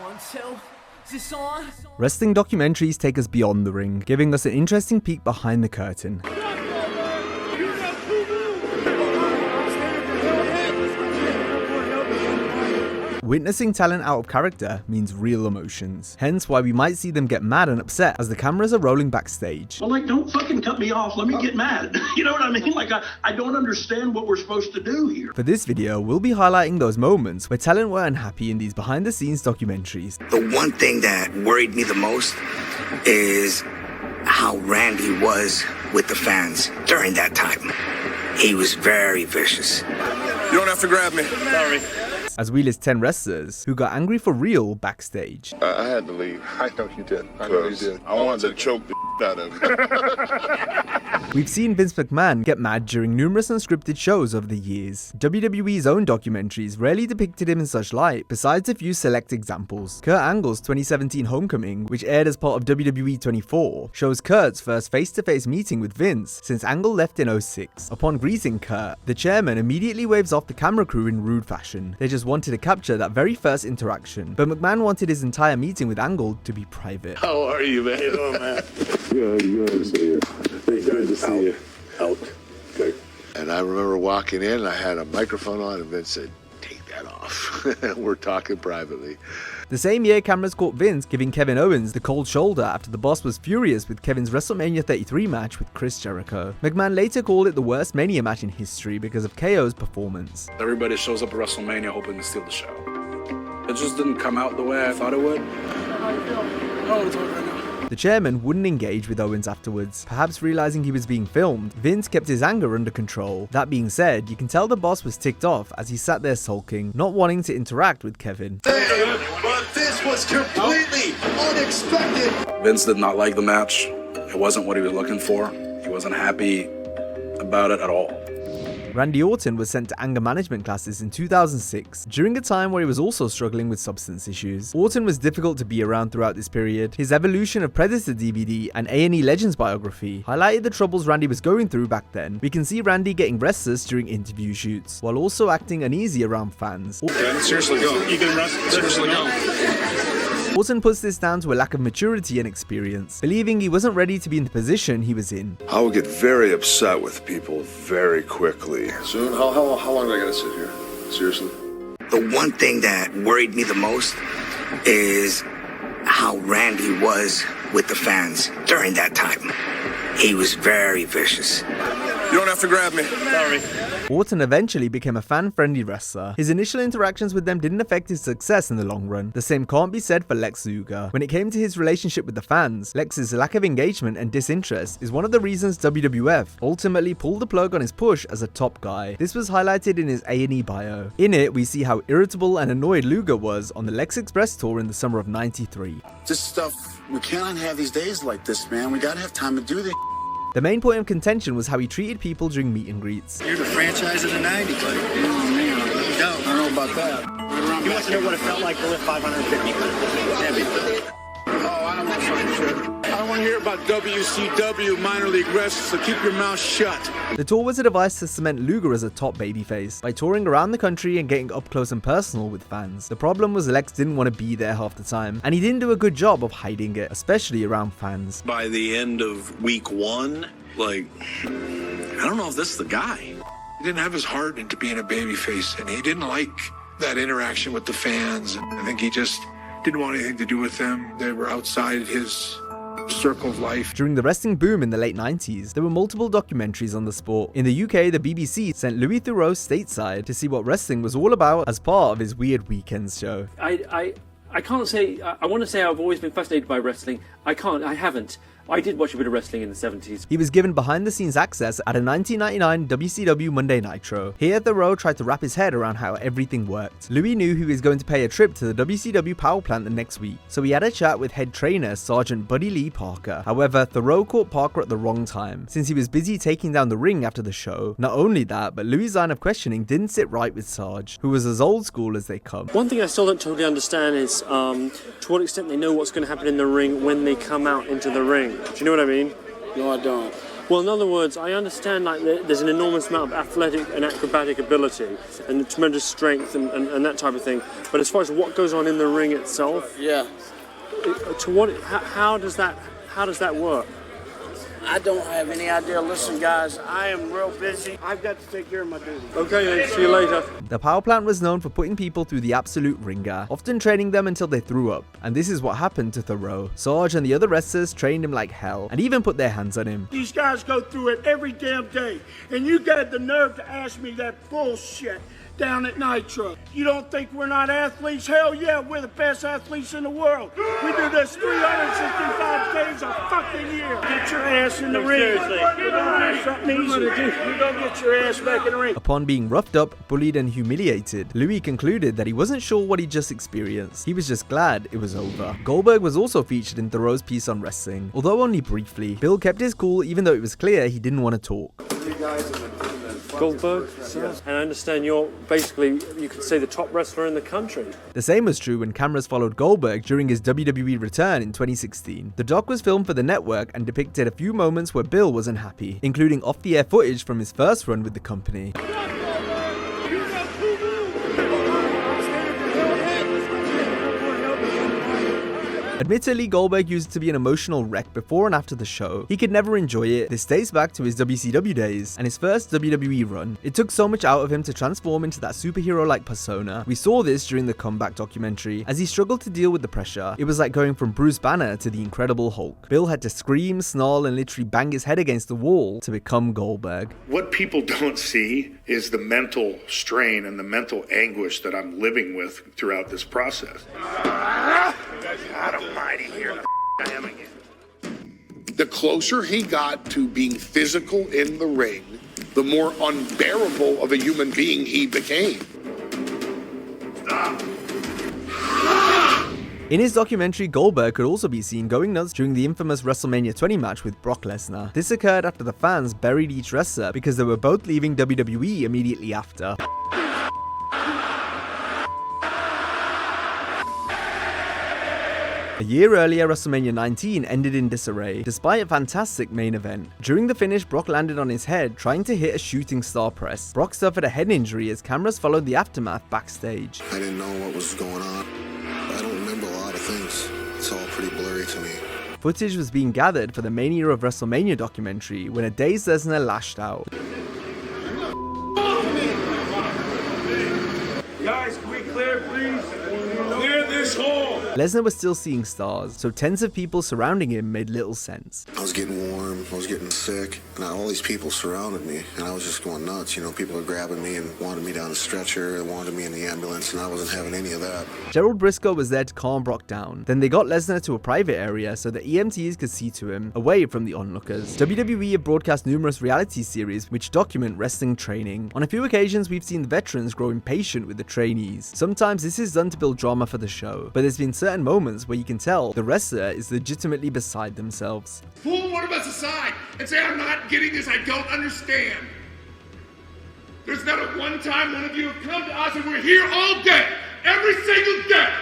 1, 2, is this on? Wrestling documentaries take us beyond the ring, giving us an interesting peek behind the curtain. Witnessing talent out of character means real emotions, hence why we might see them get mad and upset as the cameras are rolling backstage. Well, like, don't fucking cut me off, let me get mad. You know what I mean? Like, I don't understand what we're supposed to do here. For this video, we'll be highlighting those moments where talent were unhappy in these behind-the-scenes documentaries. The one thing that worried me the most is how Randy was with the fans during that time. He was very vicious. You don't have to grab me. Sorry. As we list 10 wrestlers who got angry for real backstage. I had to leave. I know you did. I know you did. I wanted to choke the out of him. We've seen Vince McMahon get mad during numerous unscripted shows over the years. WWE's own documentaries rarely depicted him in such light, besides a few select examples. Kurt Angle's 2017 Homecoming, which aired as part of WWE 24, shows Kurt's first face-to-face meeting with Vince since Angle left in 2006. Upon greeting Kurt, the chairman immediately waves off the camera crew in rude fashion. They just wanted to capture that very first interaction, but McMahon wanted his entire meeting with Angle to be private. How are you, man? How you doing, man? Good to see you. Good to see you. Out. Okay. And I remember walking in, and I had a microphone on, and Vince said, "Take that off." We're talking privately. The same year, cameras caught Vince giving Kevin Owens the cold shoulder after the boss was furious with Kevin's WrestleMania 33 match with Chris Jericho. McMahon later called it the worst Mania match in history because of KO's performance. Everybody shows up at WrestleMania hoping to steal the show. It just didn't come out the way I thought it would. How do you feel? I don't want to talk right now. The chairman wouldn't engage with Owens afterwards. Perhaps realizing he was being filmed, Vince kept his anger under control. That being said, you can tell the boss was ticked off as he sat there sulking, not wanting to interact with Kevin. But this was completely unexpected. Vince did not like the match. It wasn't what he was looking for. He wasn't happy about it at all. Randy Orton was sent to anger management classes in 2006, during a time where he was also struggling with substance issues. Orton was difficult to be around throughout this period. His Evolution of Predator DVD and A&E Legends biography highlighted the troubles Randy was going through back then. We can see Randy getting restless during interview shoots, while also acting uneasy around fans. Seriously, go. You can rest. Seriously, go. Orton puts this down to a lack of maturity and experience, believing he wasn't ready to be in the position he was in. I would get very upset with people very quickly. Soon? How long do I gotta sit here? Seriously? The one thing that worried me the most is how Randy was with the fans during that time. He was very vicious. You don't have to grab me. Sorry. Orton eventually became a fan-friendly wrestler. His initial interactions with them didn't affect his success in the long run. The same can't be said for Lex Luger. When it came to his relationship with the fans, Lex's lack of engagement and disinterest is one of the reasons WWF ultimately pulled the plug on his push as a top guy. This was highlighted in his A&E bio. In it, we see how irritable and annoyed Luger was on the Lex Express tour in the summer of '93. This stuff, we can't have these days like this, man. We gotta have time to do this. The main point of contention was how he treated people during meet and greets. You're the franchise of the 90s, buddy. I don't know about that. He wants to know what it felt like to lift 550 pounds. Oh, I don't want fucking shit. I don't want to hear about WCW minor league wrestlers, so keep your mouth shut. The tour was a device to cement Luger as a top babyface by touring around the country and getting up close and personal with fans. The problem was Lex didn't want to be there half the time, and he didn't do a good job of hiding it, especially around fans. By the end of week one, like, I don't know if this is the guy. He didn't have his heart into being a babyface, and he didn't like that interaction with the fans. I think he just didn't want anything to do with them. They were outside his circle of life. During the wrestling boom in the late 90s, there were multiple documentaries on the sport. In the UK, the BBC sent Louis Theroux stateside to see what wrestling was all about as part of his Weird Weekends show. I can't say, I want to say I've always been fascinated by wrestling. I haven't. I did watch a bit of wrestling in the 70s. He was given behind-the-scenes access at a 1999 WCW Monday Nitro. Here, Theroux tried to wrap his head around how everything worked. Louis knew he was going to pay a trip to the WCW power plant the next week, so he had a chat with head trainer Sergeant Buddy Lee Parker. However, Theroux caught Parker at the wrong time, since he was busy taking down the ring after the show. Not only that, but Louis' line of questioning didn't sit right with Sarge, who was as old school as they come. One thing I still don't totally understand is to what extent they know what's going to happen in the ring when they come out into the ring. Do you know what I mean? No, I don't. Well, in other words, I understand like there's an enormous amount of athletic and acrobatic ability and tremendous strength and that type of thing. But as far as what goes on in the ring itself, yeah, how does that work? I don't have any idea. Listen, guys, I am real busy. I've got to take care of my duty. Okay, then. See you later. The power plant was known for putting people through the absolute ringer, often training them until they threw up. And this is what happened to Thoreau. Sarge and the other wrestlers trained him like hell, and even put their hands on him. These guys go through it every damn day, and you got the nerve to ask me that bullshit down at Nitro. You don't think we're not athletes? Hell yeah, we're the best athletes in the world. We do this 365 days a fucking year. Get your ass in the ring. Seriously. We're gonna do something easy. You're gonna get your ass back in the ring. Upon being roughed up, bullied and humiliated, Louis concluded that he wasn't sure what he just experienced. He was just glad it was over. Goldberg was also featured in Thoreau's piece on wrestling, although only briefly. Bill kept his cool even though it was clear he didn't want to talk. Goldberg, and I understand you're basically, you could say, the top wrestler in the country. The same was true when cameras followed Goldberg during his WWE return in 2016. The doc was filmed for the network and depicted a few moments where Bill was unhappy, including off-the-air footage from his first run with the company. Admittedly, Goldberg used to be an emotional wreck before and after the show. He could never enjoy it. This dates back to his WCW days and his first WWE run. It took so much out of him to transform into that superhero-like persona. We saw this during the Comeback documentary. As he struggled to deal with the pressure, it was like going from Bruce Banner to the Incredible Hulk. Bill had to scream, snarl, and literally bang his head against the wall to become Goldberg. What people don't see is the mental strain and the mental anguish that I'm living with throughout this process. God almighty, here I am again. The closer he got to being physical in the ring, the more unbearable of a human being he became. Stop. In his documentary, Goldberg could also be seen going nuts during the infamous WrestleMania 20 match with Brock Lesnar. This occurred after the fans buried each wrestler because they were both leaving WWE immediately after. A year earlier, WrestleMania 19 ended in disarray, despite a fantastic main event. During the finish, Brock landed on his head, trying to hit a shooting star press. Brock suffered a head injury as cameras followed the aftermath backstage. I didn't know what was going on. I don't remember a lot of things. It's all pretty blurry to me. Footage was being gathered for the Mania of WrestleMania documentary when a dazed Lesnar lashed out. Guys, can we clear, please? Clear this hall! Lesnar was still seeing stars, so tens of people surrounding him made little sense. I was getting warm, I was getting sick, and all these people surrounded me, and I was just going nuts. You know, people were grabbing me and wanted me down the stretcher, and wanted me in the ambulance, and I wasn't having any of that. Gerald Briscoe was there to calm Brock down. Then they got Lesnar to a private area so that EMTs could see to him, away from the onlookers. WWE have broadcast numerous reality series which document wrestling training. On a few occasions, we've seen the veterans grow impatient with the trainees. Sometimes this is done to build drama for the show, but there's been certain moments where you can tell the wrestler is legitimately beside themselves. Pull one of us aside and say, I'm not getting this, I don't understand. There's not a one time one of you have come to us and we're here all day, every single day.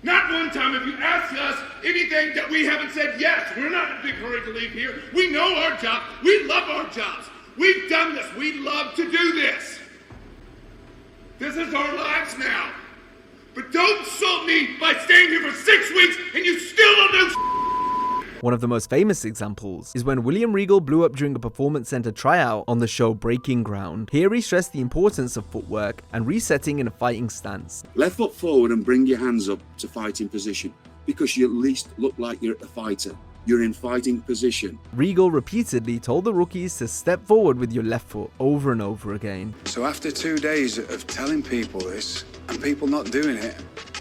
Not one time have you asked us anything that we haven't said yes. We're not in a big hurry to leave here. We know our job. We love our jobs. We've done this. We love to do this. This is our lives now. But don't insult me by staying here for 6 weeks and you still don't know. One of the most famous examples is when William Regal blew up during a performance center tryout on the show Breaking Ground. Here he stressed the importance of footwork and resetting in a fighting stance. Left foot forward and bring your hands up to fighting position, because you at least look like you're a fighter. You're in fighting position. Regal repeatedly told the rookies to step forward with your left foot over and over again. So after 2 days of telling people this and people not doing it,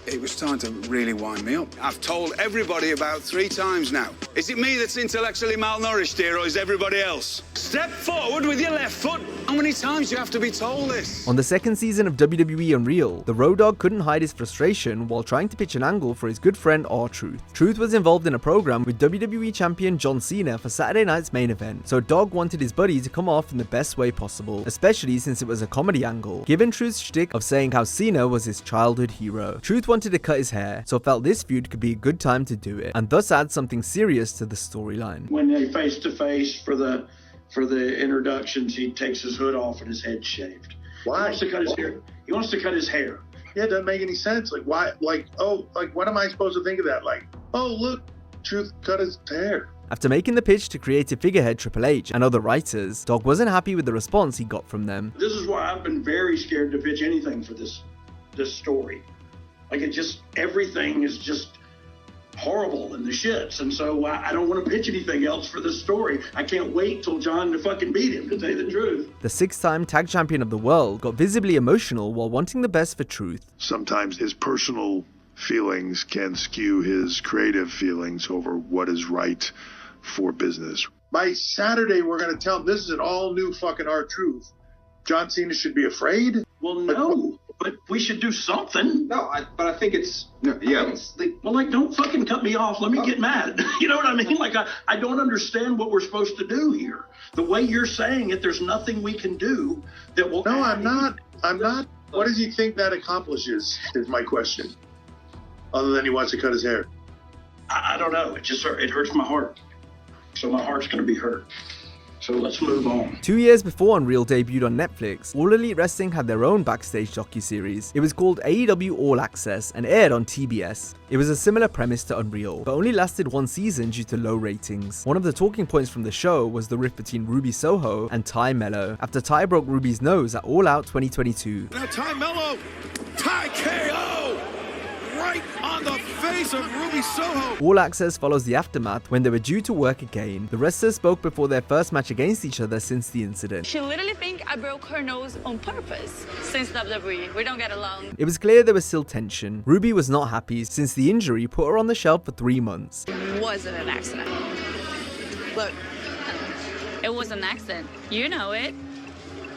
it was starting to really wind me up. I've told everybody about 3 times now. Is it me that's intellectually malnourished here, or is everybody else? Step forward with your left foot. How many times do you have to be told this? On the second season of WWE Unreal, the Road Dogg couldn't hide his frustration while trying to pitch an angle for his good friend R-Truth. Truth was involved in a program with WWE champion John Cena for Saturday night's main event, so Dogg wanted his buddy to come off in the best way possible, especially since it was a comedy angle. Given Truth's shtick of saying how Cena was his childhood hero, Truth wanted to cut his hair, so felt this feud could be a good time to do it, and thus add something serious interest to the storyline. When they face to face for the introductions, he takes his hood off and his head's shaved. Why? He wants to cut his hair. He wants to cut his hair. Yeah, it doesn't make any sense. Like, why? Like, oh, like, what am I supposed to think of that? Like, oh, look, Truth cut his hair. After making the pitch to creative figurehead Triple H and other writers, Dogg wasn't happy with the response he got from them. This is why I've been very scared to pitch anything for this story. Like, everything is just horrible in the shits, and so I don't want to pitch anything else for this story. I can't wait till John to fucking beat him, to tell you the truth. The 6-time tag champion of the world got visibly emotional while wanting the best for Truth. Sometimes his personal feelings can skew his creative feelings over what is right for business. By Saturday, we're going to tell him this is an all new fucking R-Truth. John Cena should be afraid? Well, no. But we should do something. No, but I think it's... don't fucking cut me off. Let me get mad. You know what I mean? Like, I don't understand what we're supposed to do here. The way you're saying it, there's nothing we can do that will... No, I'm not. What does he think that accomplishes, is my question. Other than he wants to cut his hair. I don't know. It hurts my heart. So my heart's going to be hurt. So let's move on. 2 years before Unreal debuted on Netflix, All Elite Wrestling had their own backstage docuseries. It was called AEW All Access and aired on TBS. It was a similar premise to Unreal, but only lasted one season due to low ratings. One of the talking points from the show was the rift between Ruby Soho and Ty Mello, after Ty broke Ruby's nose at All Out 2022. Now Ty Mello, Ty KO! Right on the face of Ruby Soho. All Access follows the aftermath when they were due to work again. The wrestlers spoke before their first match against each other since the incident. She literally think I broke her nose on purpose. Since WWE, we don't get along. It was clear there was still tension. Ruby was not happy since the injury put her on the shelf for 3 months. It wasn't an accident. Look, it was an accident. You know it.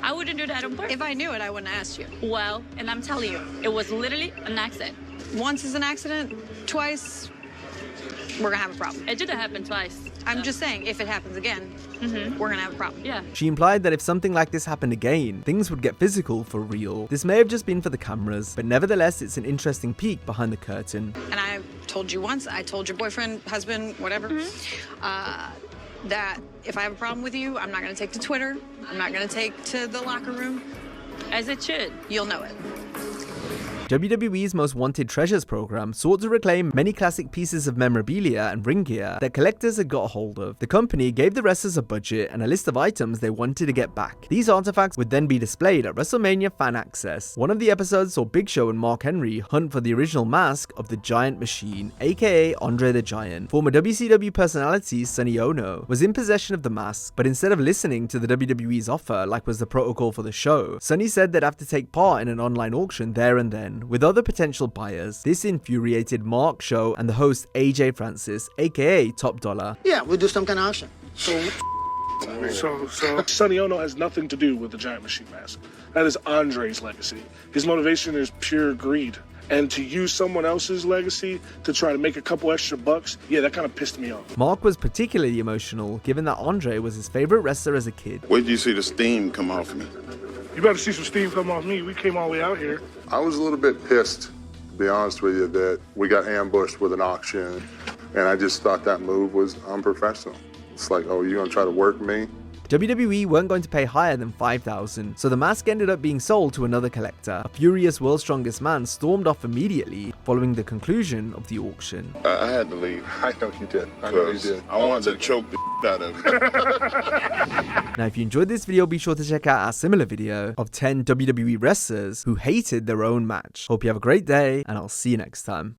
I wouldn't do that on purpose. If I knew it, I wouldn't ask you. Well, and I'm telling you, it was literally an accident. Once is an accident, twice, we're gonna have a problem. It didn't happen twice. I'm just saying, if it happens again, we're gonna have a problem. Yeah. She implied that if something like this happened again, things would get physical for real. This may have just been for the cameras, but nevertheless, it's an interesting peek behind the curtain. And I told you once, I told your boyfriend, husband, whatever, that if I have a problem with you, I'm not gonna take to Twitter, I'm not gonna take to the locker room. As it should. You'll know it. WWE's Most Wanted Treasures program sought to reclaim many classic pieces of memorabilia and ring gear that collectors had got a hold of. The company gave the wrestlers a budget and a list of items they wanted to get back. These artifacts would then be displayed at WrestleMania Fan Access. One of the episodes saw Big Show and Mark Henry hunt for the original mask of the Giant Machine, aka Andre the Giant. Former WCW personality Sonny Ono was in possession of the mask, but instead of listening to the WWE's offer like was the protocol for the show, Sonny said they'd have to take part in an online auction there and then with other potential buyers. This infuriated Mark, Show, and the host AJ Francis, aka Top Dollar. Yeah, we'll do some kind of auction. So Sonny Ono has nothing to do with the Giant Machine mask. That is Andre's legacy. His motivation is pure greed. And to use someone else's legacy to try to make a couple extra bucks, yeah, that kind of pissed me off. Mark was particularly emotional, given that Andre was his favorite wrestler as a kid. Where did you see the steam come off me? You better see some steam come off me. We came all the way out here. I was a little bit pissed, to be honest with you, that we got ambushed with an auction, and I just thought that move was unprofessional. It's like, oh, you're gonna try to work me? WWE weren't going to pay higher than $5,000, so the mask ended up being sold to another collector. A furious World's Strongest Man stormed off immediately following the conclusion of the auction. I had to leave. I know you did. I wanted to choke the out of it. Now, if you enjoyed this video, be sure to check out our similar video of 10 WWE wrestlers who hated their own match. Hope you have a great day, and I'll see you next time.